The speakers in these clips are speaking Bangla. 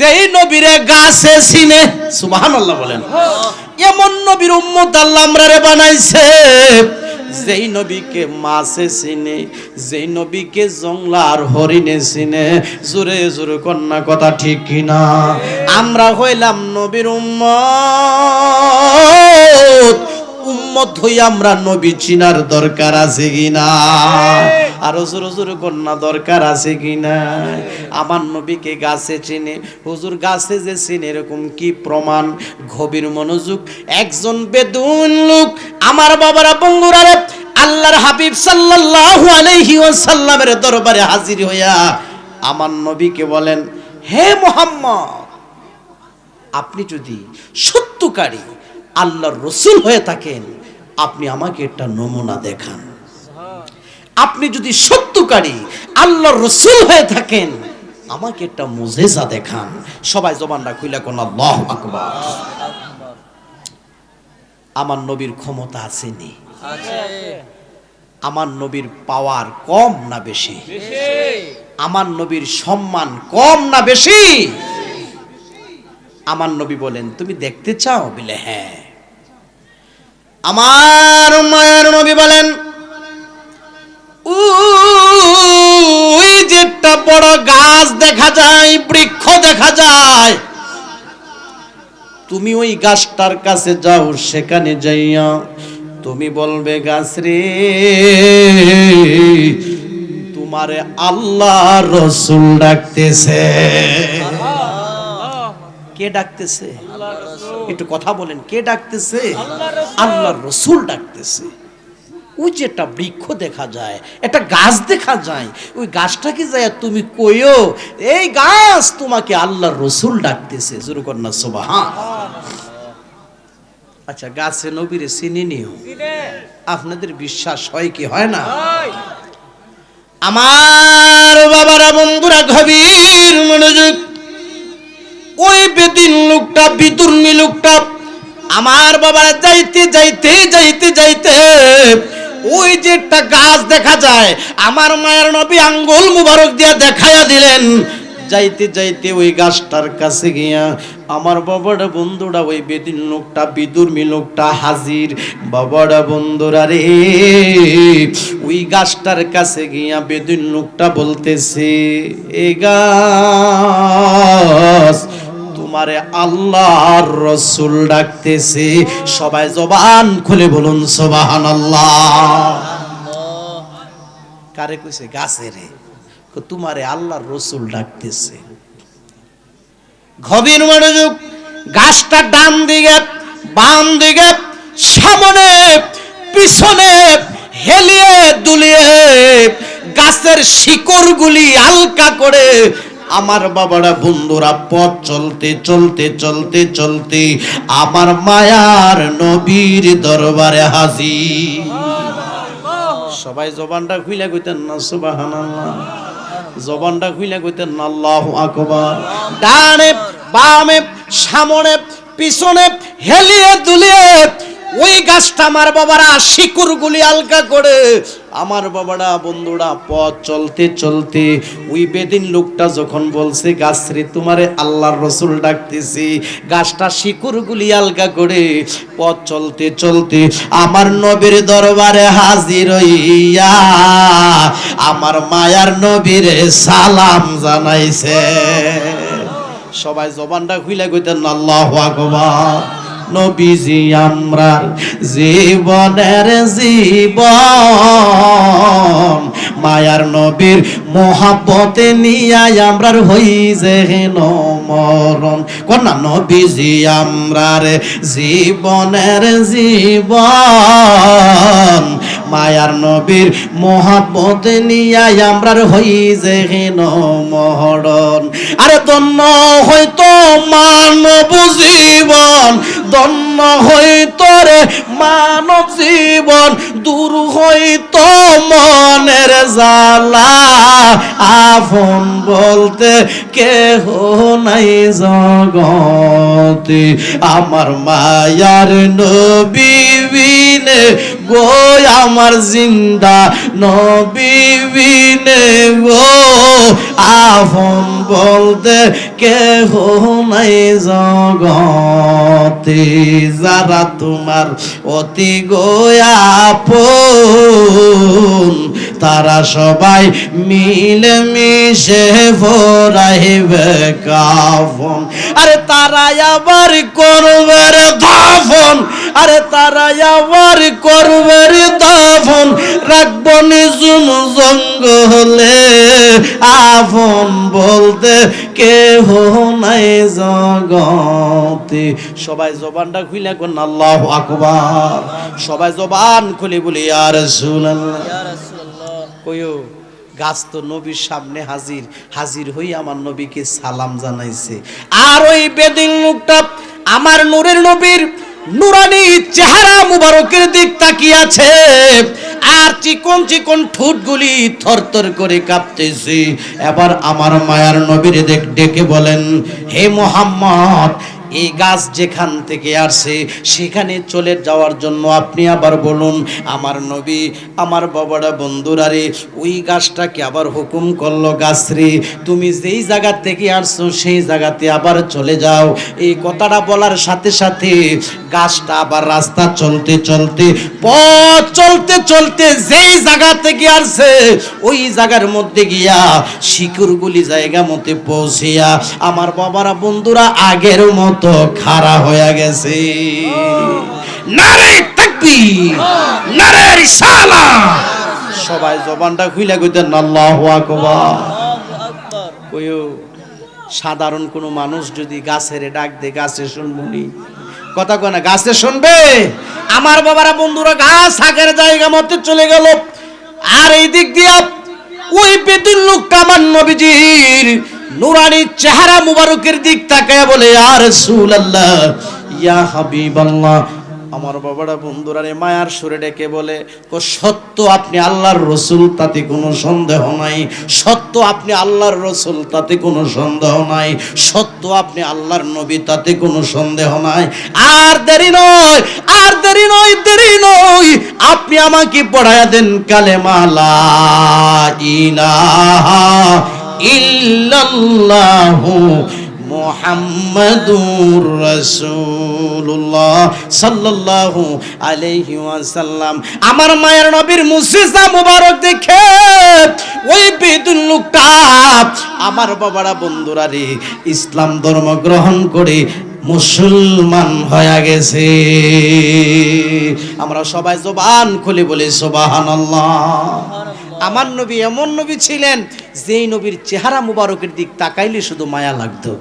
যেই নবীরে গাছে চিনে, সুবহানাল্লাহ বলেন। এমন নবীর উম্মত আল্লাহ আমরারে বানাইছে, যেই নবীকে মাছে চিনে, যেই নবীকে জংলার হরিণে চিনে। জোরে জোরে কন্যা কথা ঠিক কিনা? আমরা হইলাম নবীর উম্মত, উম্মত হই আমরা নবী চিনার দরকার আছে কিনা? আরো জোরে জোরে কন্যা দরকার আছে কিনা? আমার নবীকে গাছে চিনে, হুজুর গাছে যে চিনে এরকম কি প্রমাণ? গভীর মনোযোগ। একজন বেদুইন লোক আমার বাবারা বন্ধুরা রে আল্লাহর হাবিব সাল্লাল্লাহু আলাইহি ওয়াসাল্লামের দরবারে হাজির হইয়া আমার নবীকে বলেন, হে মুহাম্মদ, আপনি যদি সত্যকারী আল্লাহর রাসূল হয়ে থাকেন, আপনি আমাকে একটা নমুনা দেখান। আপনি যদি সত্যকারী আল্লাহর রাসূল হয়ে থাকেন, আমাকে একটা মুজিজা দেখান। সবাই জবানটা খুলে কোন আল্লাহু আকবার। আমার নবীর ক্ষমতা আছে নি? আমার নবীর পাওয়ার কম না বেশি? আমার নবীর সম্মান কম না বেশি? আমার নবী বলেন, তুমি দেখতে চাও? বলে হ্যাঁ। আমার মায়ের নবী বলেন, ওই যে একটা বড় গাছ দেখা যায়, বৃক্ষ দেখা যায়, তুমি ওই গাছটার কাছে যাও। সেখানে যাইয়া তুমি বলবে, গাছ রে, তোমারে আল্লাহ রাসূল ডাকতেছে। কে ডাকতেছে? একটু কথা বলেন, কে ডাকতেছে? আল্লাহ রাসূল ডাকতেছে। ওই যে একটা বৃক্ষ দেখা যায়, একটা গাছ দেখা যায়, ওই গাছটাকে যায় তুমি কইও, এই গাছ তোমাকে আল্লাহর রাসূল ডাকতেছে। জোরে কর না সুবহানাল্লাহ। আচ্ছা, গাছে নবীরে চিনি নিও, আপনাদের বিশ্বাস হয় কি হয় না? আমার বাবারা বন্ধুরা গভীর মনোযোগ। ওই বেদিন লোকটা, বিদুর্মী লোকটা আমার বাবারা যাইতে যাইতে যাইতে যাইতে ওই যে একটা গাছ দেখা যায়, আমার মায়ের নবী আঙ্গুল মুবারক দিয়া দেখাইয়া দিলেন। যাইতে যাইতে ওই গাছটার কাছে গিয়া আমার বাবারা বন্ধুরা, ওই বেদিন লোকটা, বিদুর্মী লোকটা হাজির। বাবারা বন্ধুরা রে, ওই গাছটার কাছে গিয়া বেদিন লোকটা বলতেছে, এ গাছ, তোমারে আল্লাহর রাসূল ডাকতেছে। সবাই জবান খুলে বলুন সুবহানাল্লাহ। কারে কইছে? গাছে রে, তোমারে আল্লাহর রাসূল ডাকতেছে। গভীর মনোযোগ। গাছটা ডান দিকে, বাম দিকে, সামনে পিছনে হেলিয়ে দুলিয়ে গাছের শিকড়গুলি হালকা করে আমার বাবারা বন্ধুরা পথ চলতে চলতে চলতে চলতে আমার মায়ার নবীর দরবারে হাজির। সবাই জবানটা খুইলা কইতেন না সুবহানাল্লাহ? জবানটা খুইলা কইতেন না আল্লাহু আকবার? ডানে বামে সামনে পিছনে হেলিয়ে দুলিয়ে ওই গাছটা আমার বাবারা শিকড়গুলি আলগা করে আমার বাবারা বন্ধুরা পথ চলতে চলতে ওই বেদিন লোকটা যখন বলছে, গাছ রে, তোমারে আল্লাহর রাসূল ডাকতেছি, গাছটা শিকড়গুলি আলগা করে পথ চলতে চলতে আমার নবীর দরবারে হাজির হইয়া আমার মায়ার নবীরে সালাম জানাইছে। সবাই জবানটা খুইলা কইতেন আল্লাহু আকবার। নবীজি আমরার জীবনের জীবন, মায়ার নবীর মহাব্বতে নিয়া আমরার হই যেন মরণ। কন্যা, নবীজি আমরার জীবনের জীবন, মায়ার নবীর মহাব্বতে নিয়া আমরার হই যেন মরণ। আরে ধন্য হয়তো মানব জীবন, ধন্য হইতো রে মানব জীবন, দূর হইতো মনের জ্বালা, আপন বলতে কেহ নাই জগতে। আমার মায়ার নবী বিনে গো আমার জিন্দা নবী বিনে গো আপন বলতে কেহ নাই জগতে যারা তোমার অতি গো আপন তারা সবাই মিলে মিশে ভরাইবে কাফন আরে তারা আবার করবে রে দাফন আরে তারা আবার করবে রে দাফন রাখবো নিজুম জঙ্গলে আপন বলতে কেহ নাই জগতে সবাই জবানটা খুলে কোন আল্লাহু আকবার সবাই জবান খুলে বলি ইয়া রাসূলুল্লাহ ইয়া রাসূলুল্লাহ কইও গাছ তো নবীর সামনে হাজির হাজির হই আমার নবীকে সালাম জানাইছে আর ওই বেদিন লোকটা আমার নূরের নবীর নুরানি চেহারা মুবারকের দিক তাকিয়ে আছে আর চিকন চিকন ঠোঁটগুলি থরথর করে কাঁপতেছে এবার আমার মায়ার নবীর ডেকে বলেন হে মুহাম্মদ এই গাছ যেখান থেকে আসছে সেখানে চলে যাওয়ার জন্য আপনি আবার বলুন আমার নবী আমার বাবারা বন্ধুরা রে ওই গাছটাকে আবার হুকুম করলো গাছ রে তুমি যেই জায়গা থেকে আসছো সেই জায়গাতে আবার চলে যাও এই কথাটা বলার সাথে সাথে গাছটা আবার রাস্তা চলতে চলতে পথ চলতে চলতে যেই জায়গা থেকে আসছে ওই জায়গার মধ্যে গিয়া শিকড়গুলি জায়গা মতে পৌঁছিয়া আমার বাবারা বন্ধুরা আগের মতো খাড়া হয়ে গেছে নারে তাকবীর নারে রিসালাত সবাই জবানটা খুলে কইতেন আল্লাহু আকবার কইও সাধারণ কোনো মানুষ যদি গাছের ডাক দে গাছে শুনবনি কথা কয় না গাছে শুনবে আমার বাবারা বন্ধুরা গাছ আগের জায়গা মতে চলে গেল আর এই দিক দিয়া ওই বেদিন লোকটা আমার নবীজির নুরানি চেহারা মুবারকের দিক তাকায় বলে ইয়া রাসূলুল্লাহ ইয়া হাবিবাল্লাহ আমার বাবারা বন্ধুরা রে মায়ার সুরে ডেকে বলে ও সত্য আপনি আল্লাহর রাসূল তাতে কোনো সন্দেহ নাই সত্য আপনি আল্লাহর রাসূল তাতে কোনো সন্দেহ নাই সত্য আপনি আল্লাহর নবী তাতে কোনো সন্দেহ নাই আর দেরি নয় আর দেরি নয় দেরি নয় আপনি আমাকে পড়ায়া দেন কালেমা লা ইলাহা ইল্লাল্লাহু মুহাম্মাদুর রাসূলুল্লাহ সাল্লাল্লাহু আলাইহি ওয়াসাল্লাম আমার মায়ের নবীর মুজিজা মুবারক দেখে ওই বেদুন লোকটা আমার বাবারা বন্ধুরা রে ইসলাম ধর্ম গ্রহণ করে মুসলমান হয়ে গেছে আমরা সবাই জবান খুলে বলি সুবহানাল্লাহ আমার নবী এমন নবী ছিলেন যেই নবীর চেহারা মুবারকের দিক তাকাইলে শুধু মায়া লাগতো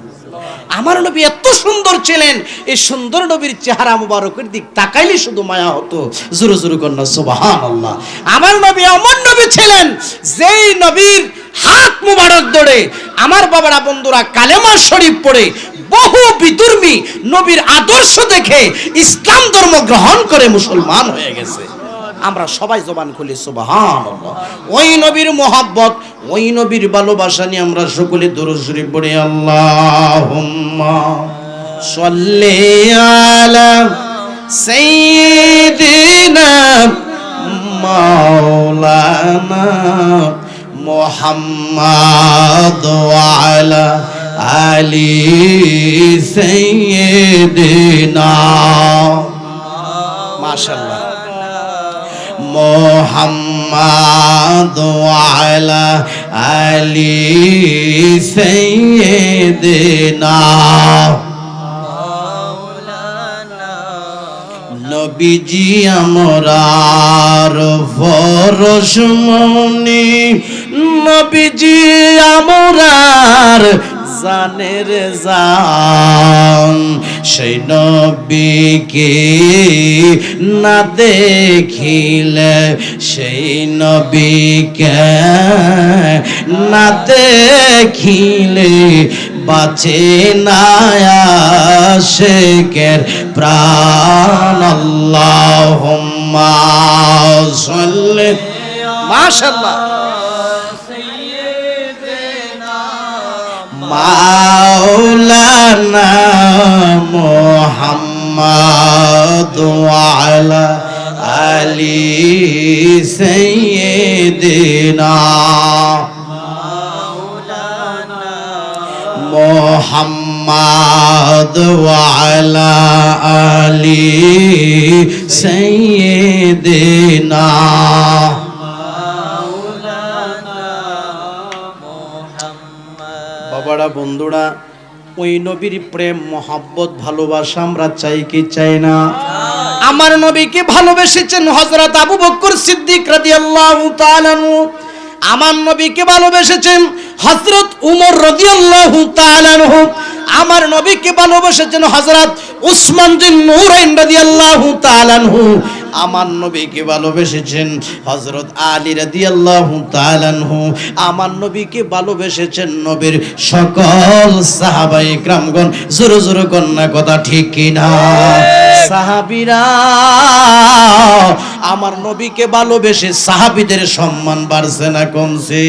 আমার নবী এত সুন্দর ছিলেন এই সুন্দর নবীর চেহারা মুবারকের দিক তাকাইলে শুধু মায়া হতো জোরে জোরে কন্না সুবহানাল্লাহ আমার নবী এমন নবী ছিলেন যেই নবীর হাত মুবারক ধরে আমার বাবারা বন্ধুরা কালেমা শরীফ পড়ে বহু বিধর্মী নবীর আদর্শ দেখে ইসলাম ধর্ম গ্রহণ করে মুসলমান হয়ে গেছে আমরা সবাই জবান খুলি সুবহানাল্লাহ ওই নবীর মোহাব্বত ওই নবীর ভালোবাসা নিয়ে আমরা সকলে দরুদ শরীফ পড়ি আল্লাহুম্মা সাল্লি আলা সাইয়্যিদিনা মাওলানা মুহাম্মাদ ওয়া আলা আলি সাইয়্যিদিনা মাশাআল্লাহ মুহাম্মাদ ওয়ালা আলি সাইয়্যিদিনা নবীজি আমরার পরশমণি নবীজি আমরার জানের জান সেই নবীকে না দেখিলে সেই নবীকে না দেখিলে বাঁচে না আশিকের প্রাণ আল্লাহুম্মা সাল্লি মাশাআল্লাহ মাওলানা মুহাম্মদ ওয়া আলা আলি সাইয়্যিদিনা মুহাম্মদ ওয়া আলা আলি সাইয়্যিদিনা বাবারা বন্ধুরা ওই নবীর প্রেম মোহাব্বত ভালোবাসা আমরা চাই কি চাই না? আমার নবীকে ভালোবেসেছেন হযরত আবু বকর সিদ্দিক রাদিয়াল্লাহু তাআলা আনহু, আমার নবীকে ভালোবেসেছেন হযরত উমর রাদিয়াল্লাহু তাআলা আনহু, আমার নবীকে ভালোবেসেছেন হযরত উসমান বিন নূরাইন রাদিয়াল্লাহু তাআলা আনহু, আমার নবীকে ভালোবেসেছেন হযরত আলী রাদিয়াল্লাহু তাআলা আনহু, আমার নবীকে ভালোবেসেছেন নবীর সকল সাহাবায়ে কিরামগণ। জোরে জোরে কন্যা কথা ঠিক কি না? সাহাবীরা আমার নবীকে ভালোবেসে সাহাবীদের সম্মান বাড়ছে না কমছে?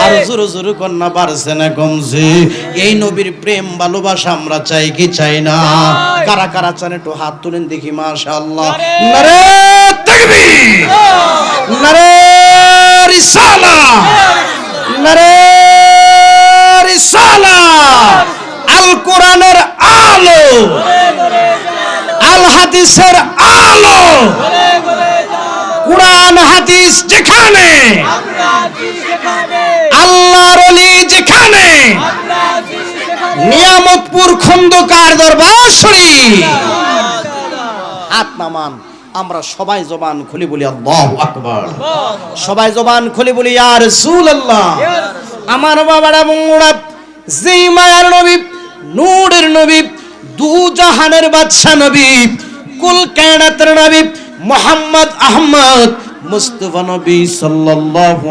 আর জোরে জোরে কন্যা বাড়ছে না কমছে? এই নবীর প্রেম ভালোবাসা আমরা চাই কি চাই না? কারা কারা চান একটু হাত তুলেন দেখি। মাশাআল্লাহ। নারে তাকবীর, নারে রিসালাহ, নারে রিসালাহ। আল কোরআনের আলো, আল হাদিসের আলো, কোরআন হাদিস যেখানে, আল্লাহর ওলি যেখানে, নিয়ামতপুর খন্দকার দরবার শরীফ। হাত নামান, আমরা সবাই জবান খুলে বলি আল্লাহু আকবার, সবাই জবান খুলে বলি ইয়া রাসূলুল্লাহ। আমার বাবারা বন্ধুরা, যেই মায়ার নবী, নূরের নবী, দু জাহানের বাদশা নবী, কুল কায়নাতের নবী মুহাম্মদ আহমদ মুস্তাফা নবী সাল্লাল্লাহু